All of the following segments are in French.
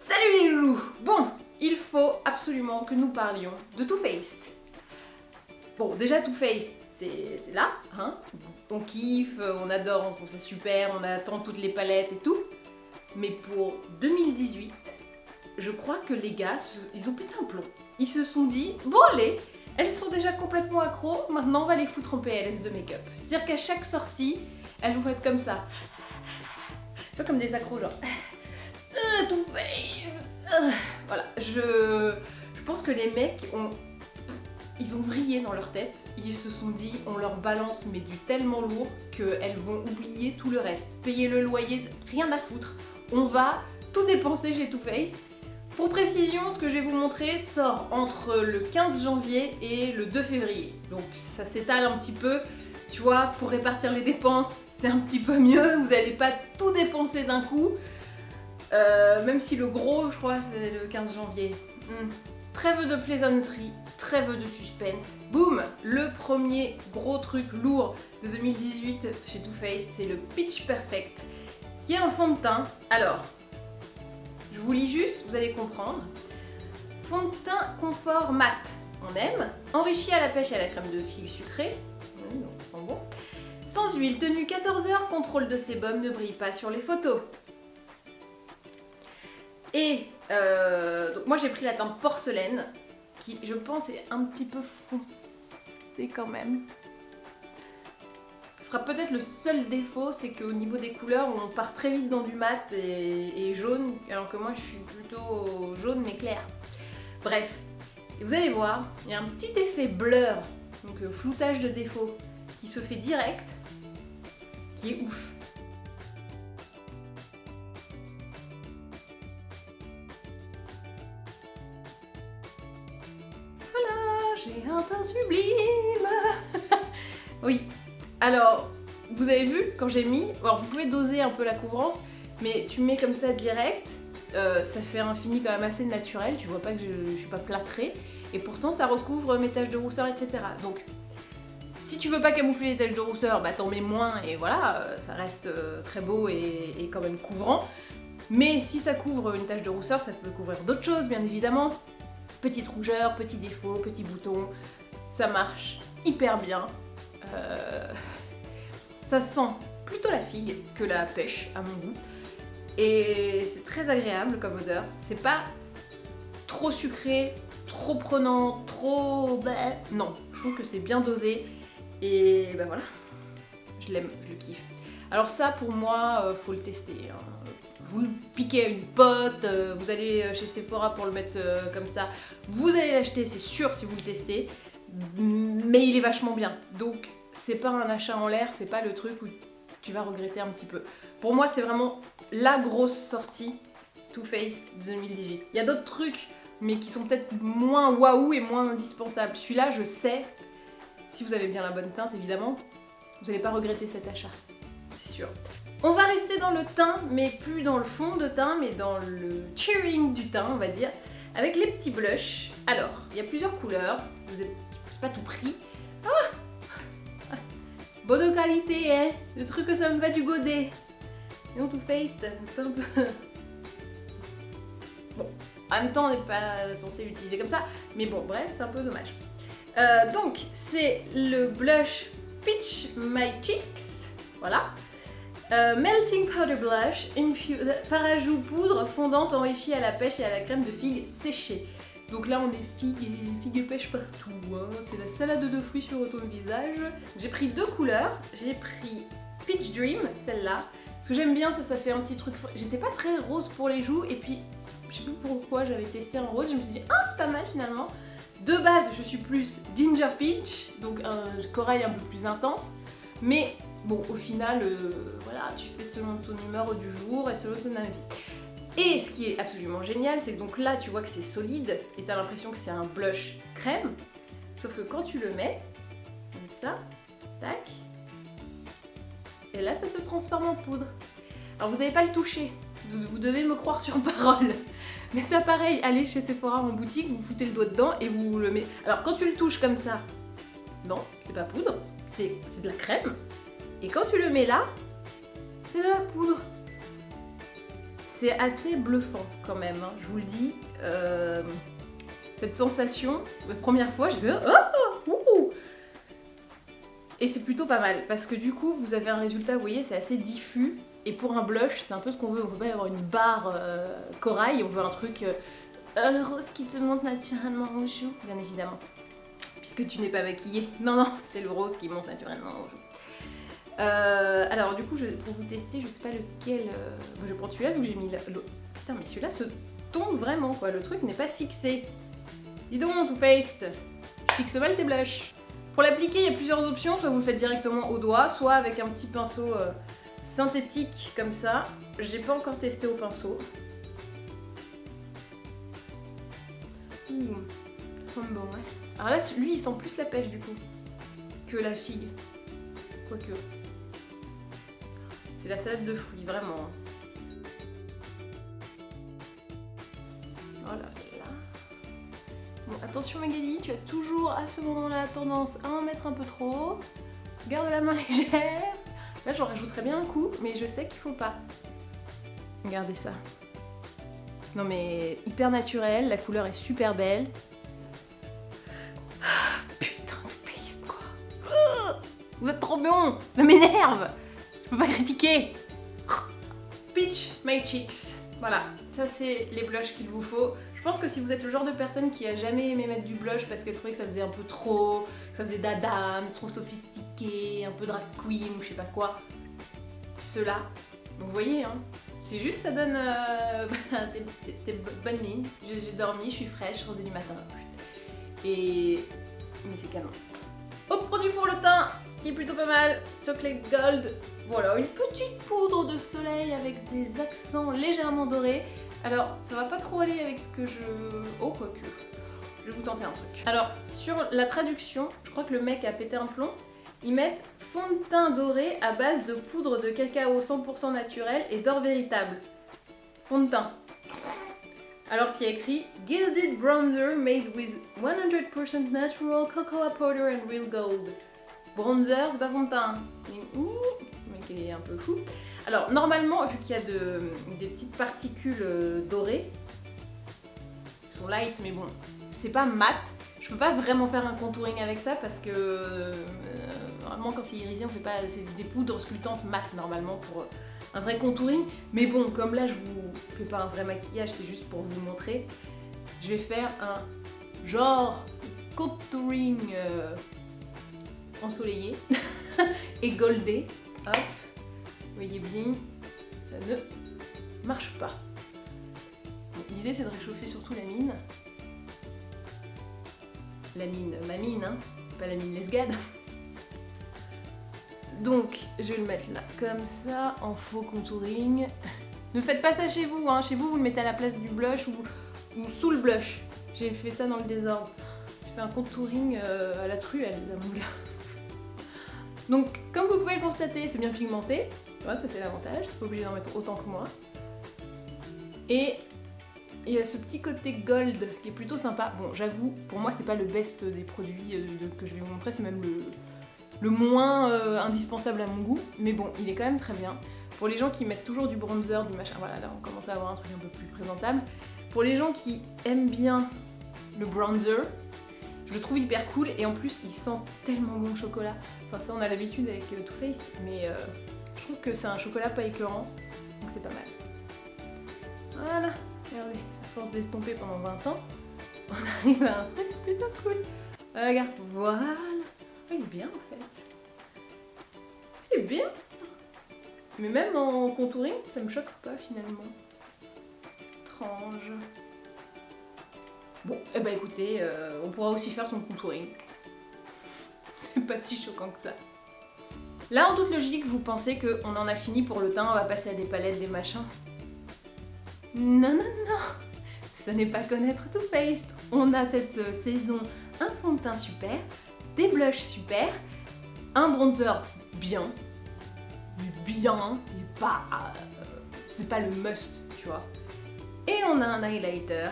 Salut les loulous. Bon, il faut absolument que nous parlions de Too Faced. Bon, déjà Too Faced, c'est là, hein. On kiffe, on adore, on trouve ça super, on attend toutes les palettes et tout. Mais pour 2018, je crois que les gars, ils ont pété un plomb. Ils se sont dit, bon allez, elles sont déjà complètement accros, maintenant on va les foutre en PLS de make-up. C'est-à-dire qu'à chaque sortie, elles vont être comme ça. Tu vois, comme des accros, genre... Too Faced. Voilà, je pense que les mecs ils ont vrillé dans leur tête, ils se sont dit on leur balance mais du tellement lourd qu'elles vont oublier tout le reste. Payer le loyer, rien à foutre, on va tout dépenser chez Too Faced. Pour précision, ce que je vais vous montrer sort entre le 15 janvier et le 2 février. Donc ça s'étale un petit peu, tu vois, pour répartir les dépenses, c'est un petit peu mieux, vous n'allez pas tout dépenser d'un coup. Même si le gros, je crois, c'est le 15 janvier. Trêve de plaisanterie, trêve de suspense. Boum! Le premier gros truc lourd de 2018 chez Too Faced, c'est le Pitch Perfect, qui est un fond de teint. Alors, je vous lis juste, vous allez comprendre. Fond de teint confort mat, on aime. Enrichi à la pêche et à la crème de figue sucrée. Donc ça sent bon. Sans huile, tenue 14 heures, contrôle de sébum, ne brille pas sur les photos. Et donc moi j'ai pris la teinte porcelaine, qui je pense est un petit peu foncée quand même. Ce sera peut-être le seul défaut, c'est qu'au niveau des couleurs, on part très vite dans du mat et jaune, alors que moi je suis plutôt jaune mais clair. Bref, et vous allez voir, il y a un petit effet blur, donc floutage de défaut, qui se fait direct, qui est ouf. J'ai un teint sublime. Oui, alors, vous avez vu quand j'ai mis, alors vous pouvez doser un peu la couvrance, mais tu mets comme ça direct, ça fait un fini quand même assez naturel, tu vois pas que je suis pas plâtrée, et pourtant ça recouvre mes taches de rousseur, etc. Donc, si tu veux pas camoufler les taches de rousseur, bah t'en mets moins, et voilà, ça reste très beau et quand même couvrant. Mais si ça couvre une tache de rousseur, ça peut couvrir d'autres choses, bien évidemment. Petite rougeur, petit défaut, petit bouton, ça marche hyper bien. Ça sent plutôt la figue que la pêche à mon goût. Et c'est très agréable comme odeur. C'est pas trop sucré, trop prenant, trop... Non, je trouve que c'est bien dosé. Et ben voilà, je l'aime, je le kiffe. Alors ça, pour moi, faut le tester. Hein. Vous le piquez à une pote, vous allez chez Sephora pour le mettre comme ça. Vous allez l'acheter, c'est sûr, si vous le testez. Mais il est vachement bien. Donc, c'est pas un achat en l'air, c'est pas le truc où tu vas regretter un petit peu. Pour moi, c'est vraiment la grosse sortie Too Faced de 2018. Il y a d'autres trucs, mais qui sont peut-être moins waouh et moins indispensables. Celui-là, je sais, si vous avez bien la bonne teinte, évidemment, vous n'allez pas regretter cet achat. C'est sûr. On va rester dans le teint, mais plus dans le fond de teint, mais dans le cheering du teint, on va dire, avec les petits blushs. Alors, il y a plusieurs couleurs, vous n'avez pas tout pris. Ah, bonne qualité, hein. Le truc que ça me va du godet. Non, Too Faced, c'est un peu... Bon, en même temps, on n'est pas censé l'utiliser comme ça, mais bon, bref, c'est un peu dommage. Donc, c'est le blush Peach My Cheeks, voilà. Melting Powder Blush, fard à joues poudre fondante enrichie à la pêche et à la crème de figue séchée. Donc là on est figue et pêche partout, hein. C'est la salade de fruits sur ton visage. J'ai pris deux couleurs, j'ai pris Peach Dream, celle-là. Ce que j'aime bien, ça fait un petit truc... J'étais pas très rose pour les joues et puis je sais plus pourquoi j'avais testé un rose, je me suis dit ah c'est pas mal finalement. De base je suis plus Ginger Peach, donc un corail un peu plus intense, mais... Bon, au final, voilà, tu fais selon ton humeur du jour et selon ton envie. Et ce qui est absolument génial, c'est que donc là, tu vois que c'est solide et t'as l'impression que c'est un blush crème. Sauf que quand tu le mets, comme ça, tac, et là, ça se transforme en poudre. Alors, vous n'allez pas le toucher, vous devez me croire sur parole. Mais c'est pareil, allez chez Sephora en boutique, vous foutez le doigt dedans et vous le mettez. Alors, quand tu le touches comme ça, non, c'est pas poudre, c'est de la crème. Et quand tu le mets là, c'est de la poudre. c'est assez bluffant quand même, hein, je vous le dis. Cette sensation, la première fois, j'ai fait « Oh ouh !» Et c'est plutôt pas mal, parce que du coup, vous avez un résultat, vous voyez, c'est assez diffus. Et pour un blush, c'est un peu ce qu'on veut. On veut pas avoir une barre corail, on veut un truc... le rose qui te monte naturellement aux joues, bien évidemment. Puisque tu n'es pas maquillée. Non, non, c'est le rose qui monte naturellement aux joues. Alors du coup, pour vous tester, je sais pas lequel... je vais prendre celui-là, vu que j'ai mis l'autre. Putain, mais celui-là se tombe vraiment, quoi. Le truc n'est pas fixé. Dis donc, Too Faced, tu fixes mal tes blushs. Pour l'appliquer, il y a plusieurs options. Soit vous le faites directement au doigt, soit avec un petit pinceau synthétique, comme ça. J'ai pas encore testé au pinceau. Ouh, ça sent bon, ouais. Alors là, lui, il sent plus la pêche, du coup, que la figue. Quoique. C'est la salade de fruits, vraiment. Oh là là. Bon, attention Magali, tu as toujours à ce moment-là tendance à en mettre un peu trop. Garde la main légère. Là, j'en rajouterais bien un coup, mais je sais qu'il faut pas. Regardez ça. Non mais hyper naturel, la couleur est super belle. Putain de face quoi. Vous êtes trop bon. Ça m'énerve. Je peux pas critiquer. Peach My Cheeks. Voilà, ça c'est les blushs qu'il vous faut. Je pense que si vous êtes le genre de personne qui a jamais aimé mettre du blush parce qu'elle trouvait que ça faisait un peu trop, que ça faisait dada, trop sophistiqué, un peu drag queen ou je sais pas quoi, ceux-là, donc vous voyez, hein, c'est juste ça donne des bonnes mines. J'ai dormi, je suis fraîche, rosée du matin. Mais c'est canon. Autre produit pour le teint qui est plutôt pas mal, Chocolate Gold. Voilà, une petite poudre de soleil avec des accents légèrement dorés. Alors, ça va pas trop aller avec ce que je... Oh, quoique. Je vais vous tenter un truc. Alors, sur la traduction, je crois que le mec a pété un plomb. Ils mettent fond de teint doré à base de poudre de cacao 100% naturel et d'or véritable. Fond de teint. Alors qu'il y a écrit Gilded Bronzer made with 100% natural cocoa powder and real gold. Bronzer, c'est pas fond de teint. Le mec est un peu fou. Alors normalement, vu qu'il y a des petites particules dorées, qui sont light, mais bon, c'est pas mat. Je peux pas vraiment faire un contouring avec ça parce que normalement quand c'est irisé, on fait pas, c'est des poudres sculptantes mat normalement pour un vrai contouring. Mais bon, comme là je vous fais pas un vrai maquillage, c'est juste pour vous montrer. Je vais faire un genre contouring ensoleillé et goldé. Hop. Vous voyez bien, ça ne marche pas. L'idée c'est de réchauffer surtout la mine. La mine, ma mine, hein, pas la mine lesgade. Donc, je vais le mettre là, comme ça, en faux contouring. Ne faites pas ça chez vous, hein. Chez vous, vous le mettez à la place du blush ou sous le blush. J'ai fait ça dans le désordre. J'ai fait un contouring à la truelle, mon gars. Donc, comme vous pouvez le constater, c'est bien pigmenté. Ouais, ça c'est l'avantage, pas obligé d'en mettre autant que moi. Et il y a ce petit côté gold qui est plutôt sympa. Bon, j'avoue, pour moi c'est pas le best des produits que je vais vous montrer, c'est même le moins indispensable à mon goût. Mais bon, il est quand même très bien. Pour les gens qui mettent toujours du bronzer, du machin, voilà, là on commence à avoir un truc un peu plus présentable. Pour les gens qui aiment bien le bronzer, je le trouve hyper cool et en plus il sent tellement bon le chocolat. Enfin ça on a l'habitude avec Too Faced, mais je trouve que c'est un chocolat pas écœurant, donc c'est pas mal. Voilà, regardez, à force d'estomper pendant 20 ans, on arrive à un truc plutôt cool. Regarde, voilà. Il est bien en fait. Il est bien. Mais même en contouring, ça me choque pas finalement. Étrange. Bon, eh ben écoutez, on pourra aussi faire son contouring. C'est pas si choquant que ça. Là, en toute logique, vous pensez qu'on en a fini pour le teint, on va passer à des palettes, des machins. Non, non, non. Ce n'est pas connaître Too Faced. On a cette saison un fond de teint super, des blushs super, un bronzer bien, mais pas... c'est pas le must, tu vois. Et on a un highlighter.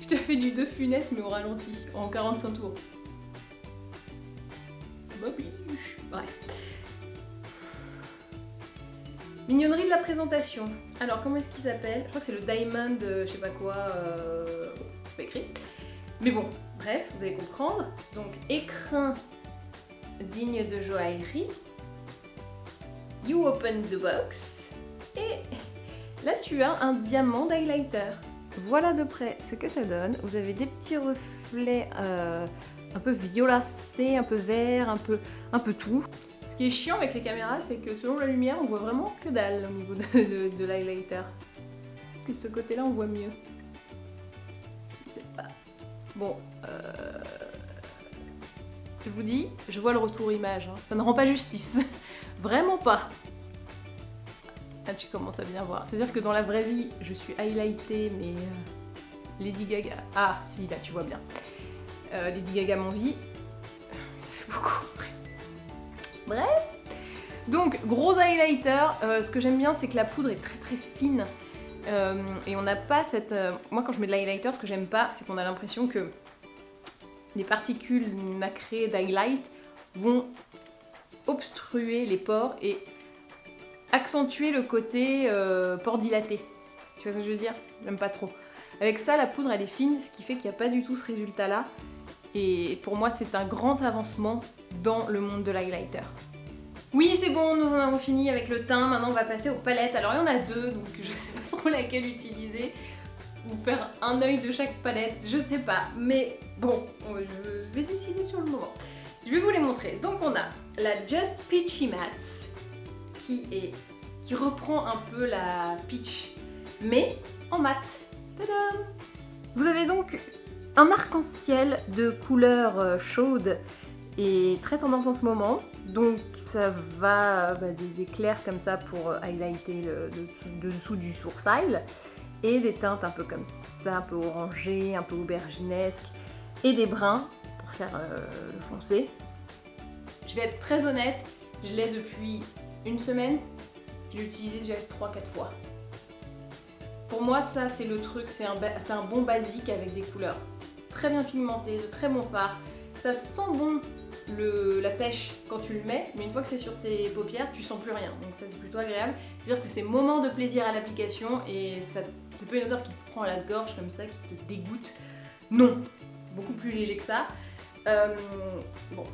Je te fais du De Funès mais au ralenti, en 45 tours. Bref. Mignonnerie de la présentation. Alors, comment est-ce qu'il s'appelle? Je crois que c'est le Diamond, je sais pas quoi, c'est pas écrit. Mais bon, bref, vous allez comprendre. Donc, écrin digne de joaillerie. You open the box. Et là, tu as un diamant d'highlighter. Voilà de près ce que ça donne. Vous avez des petits reflets un peu violacés, un peu vert, un peu tout. Ce qui est chiant avec les caméras, c'est que selon la lumière, on voit vraiment que dalle au niveau de l'highlighter. Est-ce que ce côté-là, on voit mieux? Je sais pas. Bon, je vous dis, je vois le retour image. Hein. Ça ne rend pas justice. Vraiment pas. Ah, tu commences à bien voir. C'est-à-dire que dans la vraie vie, je suis highlightée, mais Lady Gaga... Ah, si, là, tu vois bien. Lady Gaga m'envie. Ça fait beaucoup. Bref. Donc, gros highlighter. Ce que j'aime bien, c'est que la poudre est très très fine. Et on n'a pas cette... Moi, quand je mets de l'highlighter, ce que j'aime pas, c'est qu'on a l'impression que les particules nacrées d'highlight vont obstruer les pores et accentuer le côté pores dilatés. Tu vois ce que je veux dire? J'aime pas trop. Avec ça, la poudre, elle est fine, ce qui fait qu'il n'y a pas du tout ce résultat-là. Et pour moi, c'est un grand avancement dans le monde de l'highlighter. Oui, c'est bon, nous en avons fini avec le teint. Maintenant, on va passer aux palettes. Alors, il y en a deux, donc je sais pas trop laquelle utiliser. Ou faire un œil de chaque palette, je sais pas. Mais bon, je vais décider sur le moment. Je vais vous les montrer. Donc, on a la Just Peachy Matte, qui reprend un peu la peach, mais en mat. Tadam! Vous avez donc un arc-en-ciel de couleurs chaudes et très tendance en ce moment. Donc ça va des clairs comme ça pour highlighter le dessous du sourcil et des teintes un peu comme ça, un peu orangées, un peu auberginesques et des bruns pour faire le foncé. Je vais être très honnête, je l'ai depuis une semaine, je l'ai utilisé déjà 3-4 fois. Pour moi, ça c'est le truc, c'est un bon basique avec des couleurs très bien pigmentées, de très bons fards. Ça sent bon la pêche quand tu le mets, mais une fois que c'est sur tes paupières, tu sens plus rien. Donc ça c'est plutôt agréable. C'est-à-dire que c'est moment de plaisir à l'application et c'est pas une odeur qui te prend à la gorge comme ça, qui te dégoûte. Non, beaucoup plus léger que ça. Bon,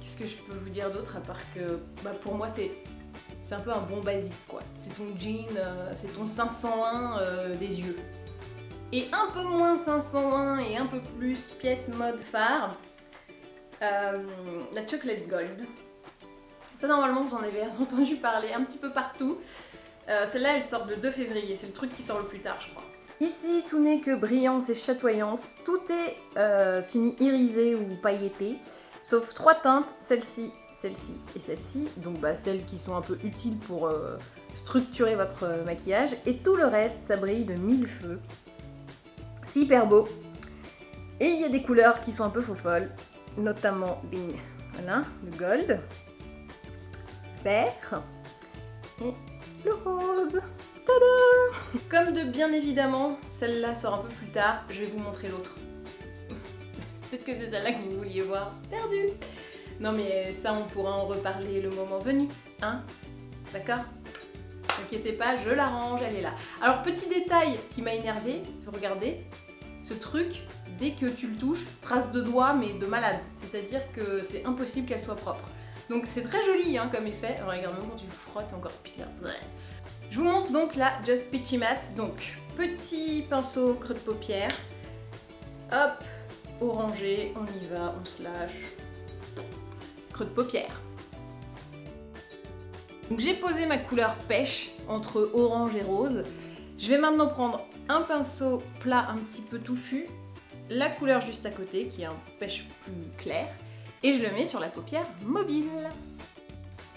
qu'est-ce que je peux vous dire d'autre à part que pour moi c'est un peu un bon basique quoi. C'est ton jean, c'est ton 501 des yeux. Et un peu moins 501 et un peu plus pièce mode phare, la Chocolate Gold. Ça normalement vous en avez entendu parler un petit peu partout. Celle-là elle sort le 2 février, c'est le truc qui sort le plus tard je crois. Ici tout n'est que brillance et chatoyance, tout est fini irisé ou pailleté, sauf 3 teintes, celle-ci, celle-ci et celle-ci, donc celles qui sont un peu utiles pour structurer votre maquillage, et tout le reste ça brille de mille feux. C'est hyper beau. Et il y a des couleurs qui sont un peu faux-folles, notamment voilà, le gold, vert et le rose. Tada! Comme de bien évidemment, celle-là sort un peu plus tard, je vais vous montrer l'autre. Peut-être que c'est celle-là que vous vouliez voir. Perdu! Non mais ça on pourra en reparler le moment venu, hein? D'accord? N'inquiétez pas, je l'arrange, elle est là. Alors petit détail qui m'a énervé, regardez, ce truc, dès que tu le touches, trace de doigts mais de malade. C'est-à-dire que c'est impossible qu'elle soit propre. Donc c'est très joli hein, comme effet. Alors, regarde, même quand tu le frottes, c'est encore pire. Ouais. Je vous montre donc la Just Peachy Matte. Donc petit pinceau creux de paupière. Hop, orangé, on y va, on se lâche. Creux de paupière. Donc j'ai posé ma couleur pêche entre orange et rose. Je vais maintenant prendre un pinceau plat un petit peu touffu, la couleur juste à côté qui est un pêche plus clair, et je le mets sur la paupière mobile.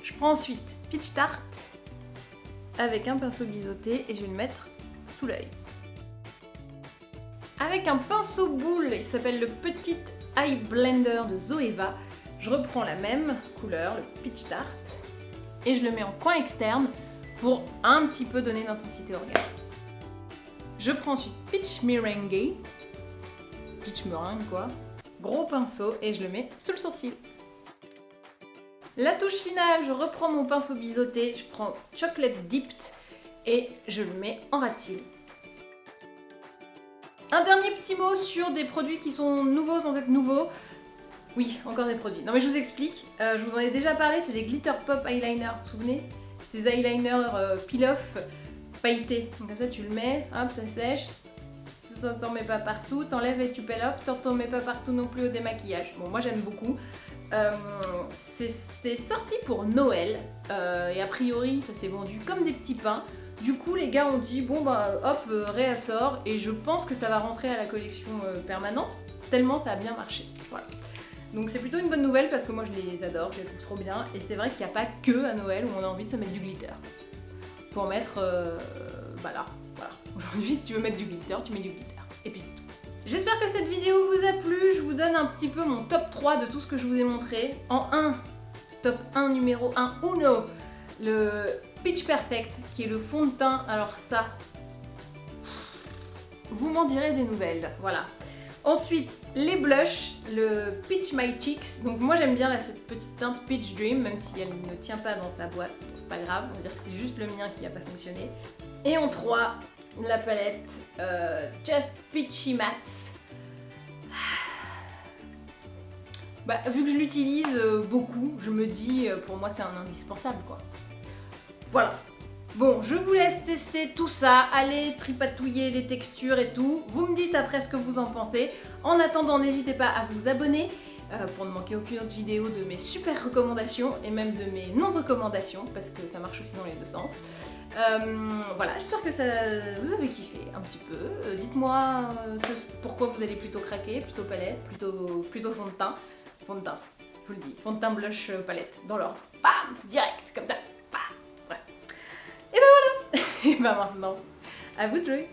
Je prends ensuite Peach Tart avec un pinceau biseauté et je vais le mettre sous l'œil. Avec un pinceau boule, il s'appelle le Petit Eye Blender de Zoeva, je reprends la même couleur, le Peach Tart, et je le mets en coin externe pour un petit peu donner d'intensité au regard. Je prends ensuite Peach Meringue, peach meringue quoi, gros pinceau et je le mets sous le sourcil. La touche finale, je reprends mon pinceau biseauté, je prends Chocolate Dipped et je le mets en ras de cils. Un dernier petit mot sur des produits qui sont nouveaux sans être nouveaux. Oui, encore des produits. Non mais je vous explique, je vous en ai déjà parlé, c'est des Glitter Pop Eyeliner, vous vous souvenez? Ces eyeliners peel-off pailletés. Donc comme ça tu le mets, hop, ça sèche, t'en mets pas partout, t'enlèves et tu peel off, t'en mets pas partout non plus au démaquillage. Bon, moi j'aime beaucoup. C'était sorti pour Noël et a priori ça s'est vendu comme des petits pains. Du coup les gars ont dit bon bah hop, réassort, et je pense que ça va rentrer à la collection permanente tellement ça a bien marché. Voilà. Donc c'est plutôt une bonne nouvelle parce que moi je les adore, je les trouve trop bien, et c'est vrai qu'il n'y a pas que à Noël où on a envie de se mettre du glitter. Pour mettre bah là, voilà. Aujourd'hui si tu veux mettre du glitter, tu mets du glitter. Et puis c'est tout. J'espère que cette vidéo vous a plu, je vous donne un petit peu mon top 3 de tout ce que je vous ai montré. En 1, top 1 numéro 1, Uno, le Pitch Perfect qui est le fond de teint, alors ça, vous m'en direz des nouvelles, voilà. Ensuite, les blushs, le Peach My Cheeks. Donc moi j'aime bien cette petite teinte Peach Dream, même si elle ne tient pas dans sa boîte, c'est pas grave, on va dire que c'est juste le mien qui n'a pas fonctionné. Et en 3, la palette Just Peachy Matte. Bah, vu que je l'utilise beaucoup, je me dis pour moi c'est un indispensable quoi. Voilà. Bon, je vous laisse tester tout ça, allez tripatouiller les textures et tout. Vous me dites après ce que vous en pensez. En attendant, n'hésitez pas à vous abonner pour ne manquer aucune autre vidéo de mes super recommandations et même de mes non-recommandations, parce que ça marche aussi dans les deux sens. Voilà, j'espère que ça vous avez kiffé un petit peu. Dites-moi pourquoi vous allez plutôt craquer, plutôt palette, plutôt fond de teint. Fond de teint, je vous le dis, fond de teint, blush, palette, dans l'ordre. Bam, direct, comme ça. Et ben maintenant, à vous de jouer!